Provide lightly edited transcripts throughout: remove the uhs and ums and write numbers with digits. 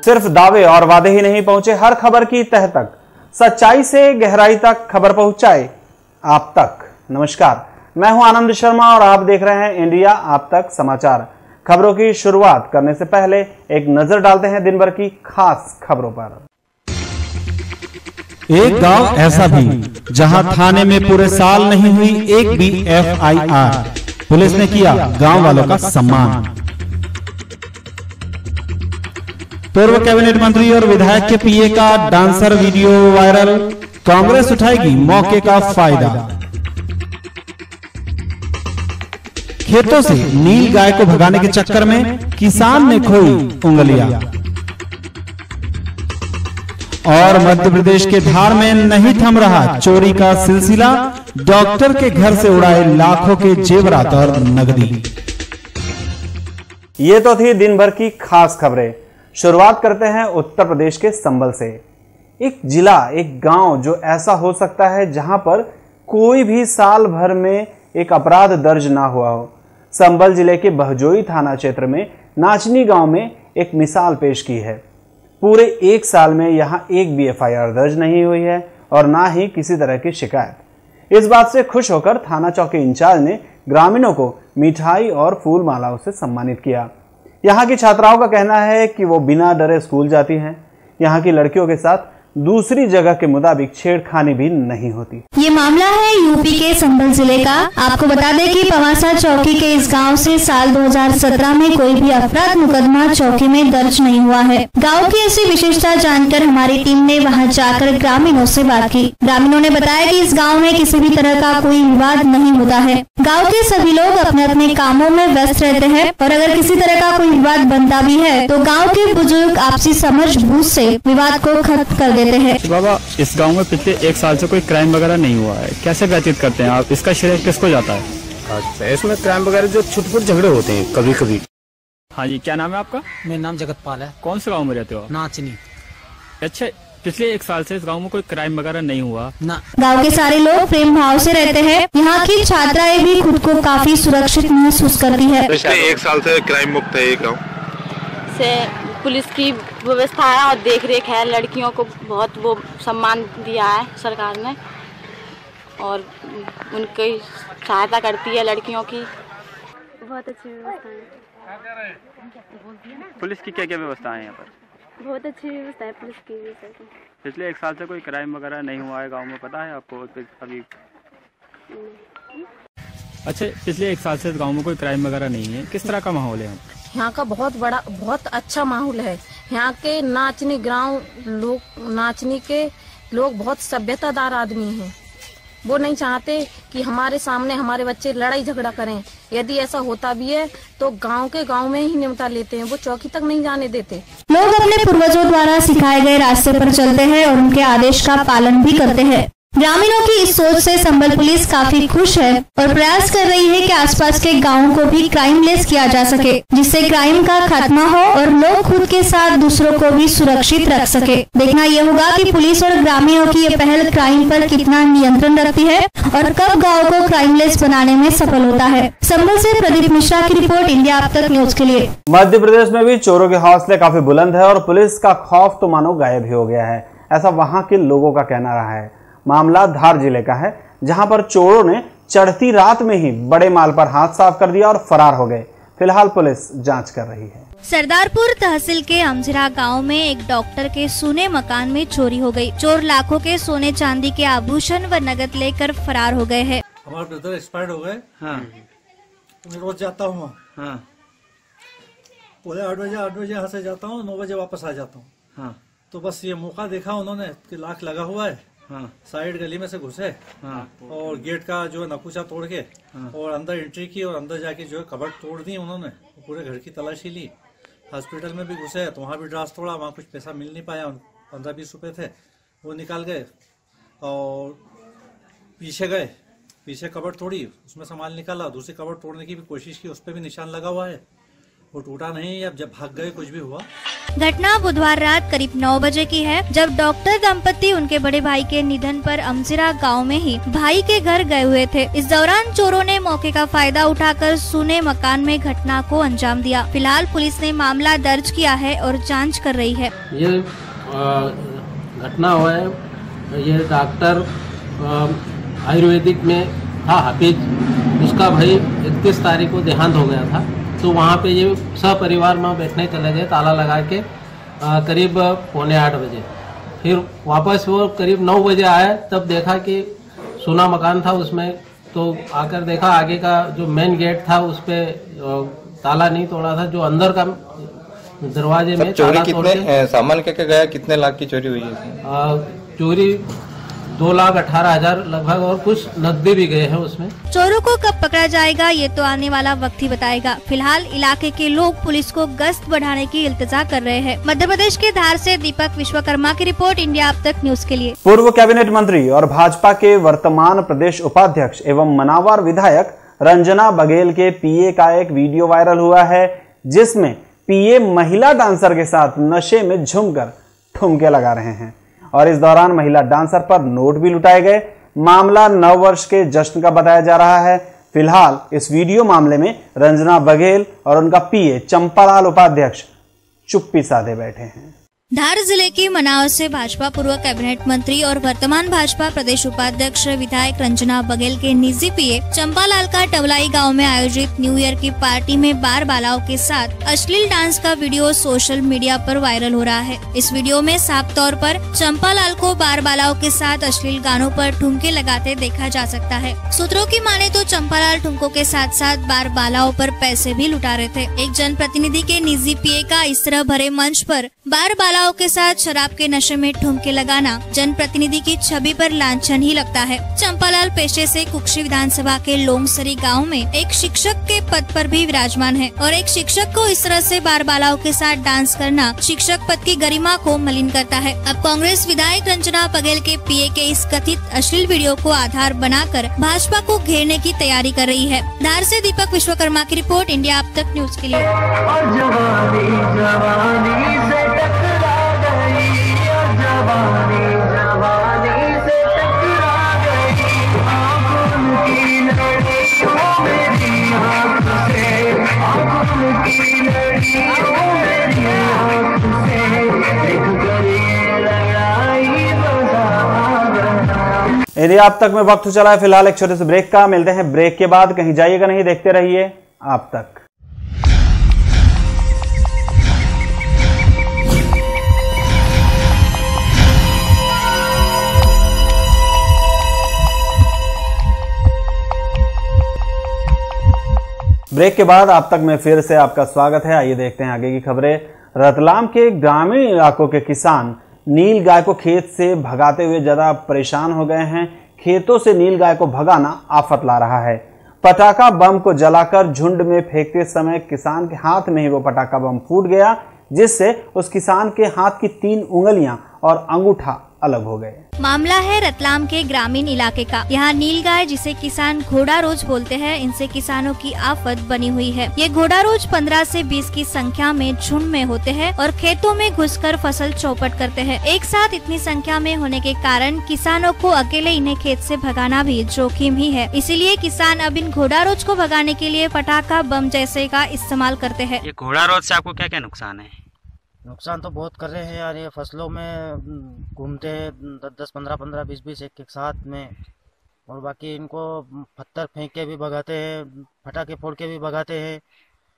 सिर्फ दावे और वादे ही नहीं पहुंचे हर खबर की तह तक, सच्चाई से गहराई तक खबर पहुंचाए आप तक। नमस्कार, मैं हूं आनंद शर्मा और आप देख रहे हैं इंडिया आप तक समाचार। खबरों की शुरुआत करने से पहले एक नजर डालते हैं दिन भर की खास खबरों पर। एक गांव ऐसा भी जहां थाने में पूरे साल नहीं हुई एक भी FIR, पुलिस ने किया गांव वालों का सम्मान। पूर्व कैबिनेट मंत्री और विधायक के PA का डांसर वीडियो वायरल, कांग्रेस उठाएगी मौके का फायदा। खेतों से नील गाय को भगाने के चक्कर में किसान ने खोई उंगलियां। और मध्य प्रदेश के धार में नहीं थम रहा चोरी का सिलसिला, डॉक्टर के घर से उड़ाए लाखों के जेवरात और नकदी। ये तो थी दिन भर की खास खबरें। शुरुआत करते हैं उत्तर प्रदेश के संबल से। एक जिला, एक गांव जो ऐसा हो सकता है जहां पर कोई भी साल भर में एक अपराध दर्ज ना हुआ हो। संबल जिले के बहजोई थाना क्षेत्र में नाचनी गांव में एक मिसाल पेश की है। पूरे एक साल में यहां एक भी FIR दर्ज नहीं हुई है और ना ही किसी तरह की शिकायत। इस बात से खुश होकर थाना चौकी इंचार्ज ने ग्रामीणों को मिठाई और फूल मालाओं से सम्मानित किया। यहाँ की छात्राओं का कहना है कि वो बिना डरे स्कूल जाती हैं। यहाँ की लड़कियों के साथ दूसरी जगह के मुताबिक छेड़खानी भी नहीं होती। ये मामला है यूपी के संभल जिले का। आपको बता दें कि पवासा चौकी के इस गांव से साल 2017 में कोई भी अपराध मुकदमा चौकी में दर्ज नहीं हुआ है। गांव की ऐसी विशेषता जानकर हमारी टीम ने वहां जाकर ग्रामीणों से बात की। ग्रामीणों ने बताया कि इस गाँव में किसी भी तरह का कोई विवाद नहीं होता है। गाँव के सभी लोग अपने अपने कामों में व्यस्त रहते हैं और अगर किसी तरह का कोई विवाद बनता भी है तो गाँव के बुजुर्ग आपसी समझ बूझ से विवाद को खत्म कर देते हैं। बाबा, इस गांव में पिछले एक साल से कोई क्राइम वगैरह नहीं हुआ है, कैसे व्यतीत करते हैं आप? इसका श्रेय किसको जाता है? अच्छा, इसमें क्राइम वगैरह जो छुटपुट झगड़े होते हैं कभी कभी। हाँ जी, क्या नाम है आपका? मेरा नाम जगतपाल है। कौन से गांव में रहते हो? नाचनी। अच्छा, पिछले एक साल से इस गांव में कोई क्राइम वगैरह नहीं हुआ ना। गांव के सारे लोग प्रेम भाव से रहते हैं। यहाँ की छात्राएं भी खुद को काफी सुरक्षित महसूस करती है। पिछले एक साल से क्राइम मुक्त है ये गाँव। से पुलिस की व्यवस्था है और देखरेख है। लड़कियों को बहुत वो सम्मान दिया है सरकार ने और उनकी सहायता करती है लड़कियों की। बहुत अच्छी व्यवस्था है। पुलिस की क्या क्या व्यवस्था है यहाँ पर? बहुत अच्छी व्यवस्था है पुलिस की। पिछले एक साल से कोई क्राइम वगैरह नहीं हुआ है गांव में, पता है आपको अभी? अच्छा, पिछले एक साल से गांव में कोई क्राइम वगैरह नहीं है, किस तरह का माहौल है यहाँ का? बहुत अच्छा माहौल है। यहाँ के नाचनी के लोग बहुत सभ्यतादार आदमी हैं। वो नहीं चाहते कि हमारे सामने हमारे बच्चे लड़ाई झगड़ा करें। यदि ऐसा होता भी है तो गांव में ही निपटा लेते हैं, वो चौकी तक नहीं जाने देते। लोग अपने पूर्वजों द्वारा सिखाए गए रास्ते पर चलते हैं और उनके आदेश का पालन भी करते हैं। ग्रामीणों की इस सोच से संबल पुलिस काफी खुश है और प्रयास कर रही है कि आसपास के गांवों को भी क्राइम लेस किया जा सके, जिससे क्राइम का खात्मा हो और लोग खुद के साथ दूसरों को भी सुरक्षित रख सके। देखना यह होगा कि पुलिस और ग्रामीणों की ये पहल क्राइम पर कितना नियंत्रण रखती है और कब गाँव को क्राइम लेस बनाने में सफल होता है। संबल से प्रदीप मिश्रा की रिपोर्ट, इंडिया अब तक न्यूज के लिए। मध्य प्रदेश में भी चोरों के हौसले काफी बुलंद है और पुलिस का खौफ तो मानो गायब ही हो गया है, ऐसा वहां के लोगों का कहना रहा है। मामला धार जिले का है, जहां पर चोरों ने चढ़ती रात में ही बड़े माल पर हाथ साफ कर दिया और फरार हो गए। फिलहाल पुलिस जांच कर रही है। सरदारपुर तहसील के अमझरा गांव में एक डॉक्टर के सूने मकान में चोरी हो गई। चोर लाखों के सोने चांदी के आभूषण व नगद लेकर फरार हो गए हैं। हमारे ब्रदर एक्सपायर्ड हो गए। हाँ। मैं रोज जाता हूँ। हाँ। पूरे 8 बजे यहाँ से जाता हूँ, 9 बजे वापस आ जाता हूँ। हाँ। तो बस ये मौका देखा उन्होंने कि लाख लगा हुआ है। हाँ। साइड गली में से घुसे। हाँ। और गेट का जो है नकुचा तोड़ के। हाँ। और अंदर एंट्री की और अंदर जाके जो है कबर्ड तोड़ दी उन्होंने। पूरे घर की तलाशी ली। हॉस्पिटल में भी घुसे तो वहाँ भी ड्रास तोड़ा, वहाँ कुछ पैसा मिल नहीं पाया, 15-20 रुपए थे, वो निकाल गए। और पीछे गए, पीछे कबर्ड तोड़ी, उसमें सामान निकाला, दूसरी कबर्ड तोड़ने की भी कोशिश की, उस पर भी निशान लगा हुआ है। वो टूटा नहीं, अब जब भाग गए कुछ भी हुआ। घटना बुधवार रात करीब 9 बजे की है, जब डॉक्टर दंपति उनके बड़े भाई के निधन पर अमजिरा गांव में ही भाई के घर गए हुए थे। इस दौरान चोरों ने मौके का फायदा उठाकर सूने मकान में घटना को अंजाम दिया। फिलहाल पुलिस ने मामला दर्ज किया है और जांच कर रही है। ये घटना हुआ है, ये डॉक्टर आयुर्वेदिक में था हाफिज, उसका भाई 31 तारीख को देहांत हो गया था। तो वहाँ पे ये सपरिवार में बैठने चले गए ताला लगा के करीब 7:45 बजे। फिर वापस वो करीब 9 बजे आए, तब देखा कि सूना मकान था उसमें। तो आकर देखा आगे का जो मेन गेट था उस पे ताला नहीं तोड़ा था, जो अंदर का दरवाजे में चोरी कितने सामान के गया, कितने लाख की चोरी हुई है? चोरी 2,18,000 लगभग, और कुछ नकदी भी गए हैं उसमें। चोरों को कब पकड़ा जाएगा ये तो आने वाला वक्त ही बताएगा। फिलहाल इलाके के लोग पुलिस को गश्त बढ़ाने की इल्तिजा कर रहे हैं। मध्य प्रदेश के धार से दीपक विश्वकर्मा की रिपोर्ट, इंडिया अब तक न्यूज के लिए। पूर्व कैबिनेट मंत्री और भाजपा के वर्तमान प्रदेश उपाध्यक्ष एवं मनावर विधायक रंजना बघेल के पीए का एक वीडियो वायरल हुआ है, जिसमें पीए महिला डांसर के साथ नशे में झूमकर ठुमके लगा रहे हैं और इस दौरान महिला डांसर पर नोट भी लुटाए गए। मामला 9 वर्ष के जश्न का बताया जा रहा है। फिलहाल इस वीडियो मामले में रंजना बघेल और उनका पीए चंपालाल उपाध्यक्ष चुप्पी साधे बैठे हैं। धार जिले की मनावर से भाजपा पूर्व कैबिनेट मंत्री और वर्तमान भाजपा प्रदेश उपाध्यक्ष विधायक रंजना बघेल के निजी पीए चंपालाल का टवलाई गांव में आयोजित न्यू ईयर की पार्टी में बार बालाओं के साथ अश्लील डांस का वीडियो सोशल मीडिया पर वायरल हो रहा है। इस वीडियो में साफ तौर पर चंपालाल को बार बालाओं के साथ अश्लील गानों पर ठुमके लगाते देखा जा सकता है। सूत्रों की माने तो चंपालाल ठुमकों के साथ साथ बार बालाओं पर पैसे भी लुटा रहे थे। एक जनप्रतिनिधि के निजी पीए का इस तरह भरे मंच पर बार बालाओं के साथ शराब के नशे में ठुमके लगाना जनप्रतिनिधि की छवि पर लांछन ही लगता है। चंपालाल पेशे से कुक्षी विधानसभा के लोंगसरी गांव में एक शिक्षक के पद पर भी विराजमान है और एक शिक्षक को इस तरह से बार बालाओं के साथ डांस करना शिक्षक पद की गरिमा को मलिन करता है। अब कांग्रेस विधायक रंजना बघेल के पीए के इस कथित अश्लील वीडियो को आधार बनाकर भाजपा को घेरने की तैयारी कर रही है। धार से दीपक विश्वकर्मा की रिपोर्ट, इंडिया अब तक न्यूज के लिए। इंडिया अब तक में वक्त चला है फिलहाल एक छोटे से ब्रेक का। मिलते हैं ब्रेक के बाद, कहीं जाइएगा नहीं, देखते रहिए आप तक। ब्रेक के बाद आप तक में फिर से आपका स्वागत है। आइए देखते हैं आगे की खबरें। रतलाम के ग्रामीण इलाकों के किसान नील गाय को खेत से भगाते हुए ज्यादा परेशान हो गए हैं। खेतों से नील गाय को भगाना आफत ला रहा है। पटाखा बम को जलाकर झुंड में फेंकते समय किसान के हाथ में ही वो पटाखा बम फूट गया, जिससे उस किसान के हाथ की 3 उंगलियां और अंगूठा अलग हो गए। मामला है रतलाम के ग्रामीण इलाके का। यहाँ नीलगाय, जिसे किसान घोड़ा रोज बोलते हैं, इनसे किसानों की आफत बनी हुई है। ये घोड़ा रोज 15 से 20 की संख्या में झुंड में होते हैं और खेतों में घुसकर फसल चौपट करते हैं। एक साथ इतनी संख्या में होने के कारण किसानों को अकेले इन्हें खेत से भगाना भी जोखिम ही है। इसीलिए किसान अब इन घोड़ा रोज को भगाने के लिए पटाखा बम जैसे का इस्तेमाल करते हैं। ये घोड़ा रोज से आपको क्या क्या नुकसान है? नुकसान तो बहुत कर रहे हैं यार। ये फसलों में घूमते हैं 10, 15, 20 एक साथ में, और बाकी इनको पत्थर फेंक के भी भगाते हैं, फटाके फोड़ के भी भगाते हैं,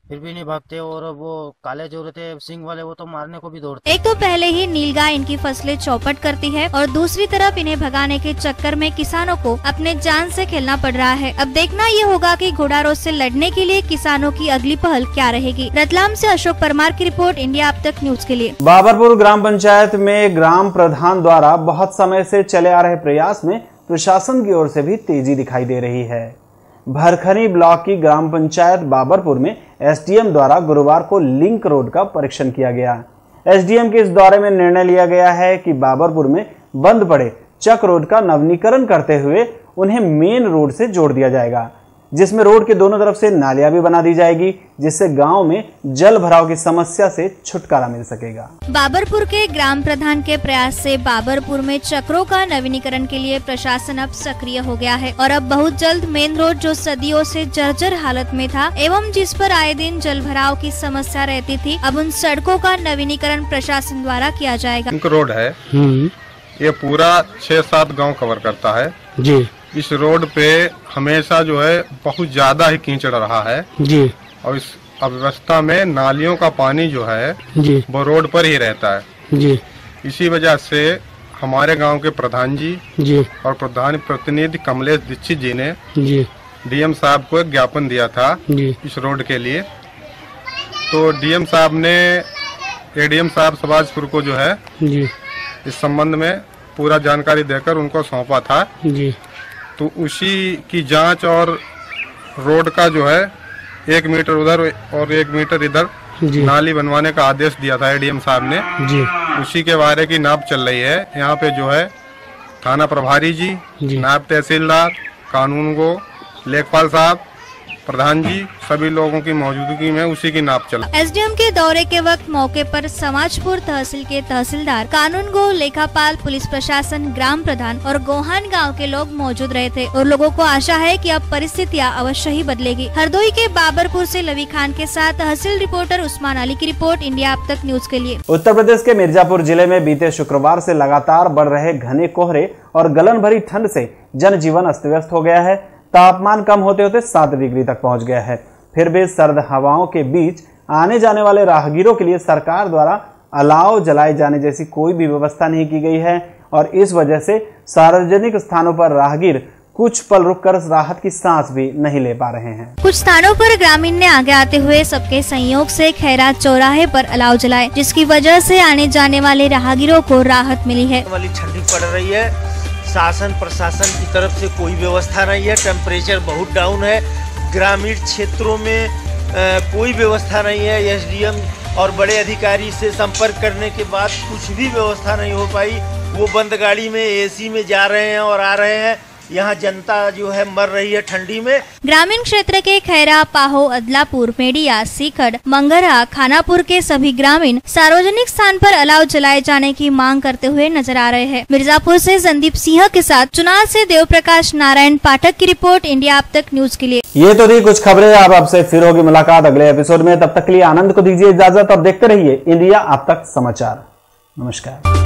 फिर भी नहीं भागते। और वो काले जो रहते हैं सिंग वाले, वो तो मारने को भी दौड़ते। एक तो पहले ही नीलगाय इनकी फसलें चौपट करती है और दूसरी तरफ इन्हें भगाने के चक्कर में किसानों को अपने जान से खेलना पड़ रहा है। अब देखना ये होगा कि घोड़ा रोज से लड़ने के लिए किसानों की अगली पहल क्या रहेगी। रतलाम से अशोक परमार की रिपोर्ट, इंडिया अब तक न्यूज के लिए। बाबरपुर ग्राम पंचायत में ग्राम प्रधान द्वारा बहुत समय से चले आ रहे प्रयास में प्रशासन की ओर से भी तेजी दिखाई दे रही है। भरखनी ब्लॉक की ग्राम पंचायत बाबरपुर में एसडीएम द्वारा गुरुवार को लिंक रोड का परीक्षण किया गया। एसडीएम के इस दौरे में निर्णय लिया गया है कि बाबरपुर में बंद पड़े चक रोड का नवीनीकरण करते हुए उन्हें मेन रोड से जोड़ दिया जाएगा। जिसमें रोड के दोनों तरफ से नालियां भी बना दी जाएगी, जिससे गांव में जल भराव की समस्या से छुटकारा मिल सकेगा। बाबरपुर के ग्राम प्रधान के प्रयास से बाबरपुर में चक्रों का नवीनीकरण के लिए प्रशासन अब सक्रिय हो गया है और अब बहुत जल्द मेन रोड जो सदियों से जर्जर हालत में था एवं जिस पर आए दिन जल भराव की समस्या रहती थी, अब उन सड़कों का नवीनीकरण प्रशासन द्वारा किया जाएगा। रोड है ये पूरा 6-7 गांव कवर करता है जी। इस रोड पे हमेशा जो है बहुत ज्यादा ही कीचड़ रहा है जी, और इस अव्यवस्था में नालियों का पानी जो है जी वो रोड पर ही रहता है जी। इसी वजह से हमारे गांव के प्रधान जी और प्रधान प्रतिनिधि कमलेश दीक्षित जी ने जी डीएम साहब को एक ज्ञापन दिया था जी इस रोड के लिए। तो डीएम साहब ने एडीएम साहब सबाजपुर को जो है जी इस संबंध में पूरा जानकारी देकर उनको सौंपा था जी। तो उसी की जांच और रोड का जो है 1 मीटर उधर और 1 मीटर इधर नाली बनवाने का आदेश दिया था एडीएम साहब ने जी। उसी के बारे की नाप चल रही है। यहाँ पे जो है थाना प्रभारी जी, नायब तहसीलदार, कानून गो, लेखपाल साहब, प्रधान जी, सभी लोगों की मौजूदगी में उसी की नाप चला। एसडीएम के दौरे के वक्त मौके पर समाजपुर तहसील के तहसीलदार, कानून गो, लेखापाल, पुलिस प्रशासन, ग्राम प्रधान और गोहान गांव के लोग मौजूद रहे थे और लोगों को आशा है कि अब परिस्थितियां अवश्य ही बदलेगी। हरदोई के बाबरपुर से लवी खान के साथ तहसील रिपोर्टर उस्मान अली की रिपोर्ट, इंडिया अब तक न्यूज के लिए। उत्तर प्रदेश के मिर्जापुर जिले में बीते शुक्रवार से लगातार बढ़ रहे घने कोहरे और गलन भरी ठंड से जनजीवन अस्त व्यस्त हो गया है। तापमान कम होते होते 7 डिग्री तक पहुंच गया है। फिर भी सर्द हवाओं के बीच आने जाने वाले राहगीरों के लिए सरकार द्वारा अलाव जलाए जाने जैसी कोई भी व्यवस्था नहीं की गई है और इस वजह से सार्वजनिक स्थानों पर राहगीर कुछ पल रुककर राहत की सांस भी नहीं ले पा रहे हैं। कुछ स्थानों पर ग्रामीण ने आगे आते हुए सबके सहयोग से खैरात चौराहे पर अलाव जलाए, जिसकी वजह से आने जाने वाले राहगीरों को राहत मिली है। ठंडी पड़ रही है, शासन प्रशासन की तरफ से कोई व्यवस्था नहीं है, टेम्परेचर बहुत डाउन है, ग्रामीण क्षेत्रों में कोई व्यवस्था नहीं है। एसडीएम और बड़े अधिकारी से संपर्क करने के बाद कुछ भी व्यवस्था नहीं हो पाई। वो बंद गाड़ी में एसी में जा रहे हैं और आ रहे हैं। यहाँ जनता जो है मर रही है ठंडी में। ग्रामीण क्षेत्र के खैरा, पाहो, अदलापुर, मेडिया, सीखड़, मंगरा, खानापुर के सभी ग्रामीण सार्वजनिक स्थान पर अलाव जलाए जाने की मांग करते हुए नजर आ रहे हैं। मिर्जापुर से संदीप सिंह के साथ चुनाव से देव प्रकाश नारायण पाठक की रिपोर्ट, इंडिया अब तक न्यूज के लिए। ये तो थी कुछ खबरें। अब आपसे फिर होगी मुलाकात अगले एपिसोड में। तब तक के लिए आनंद को दीजिए इजाजत और देखते रहिए इंडिया अब तक समाचार। नमस्कार।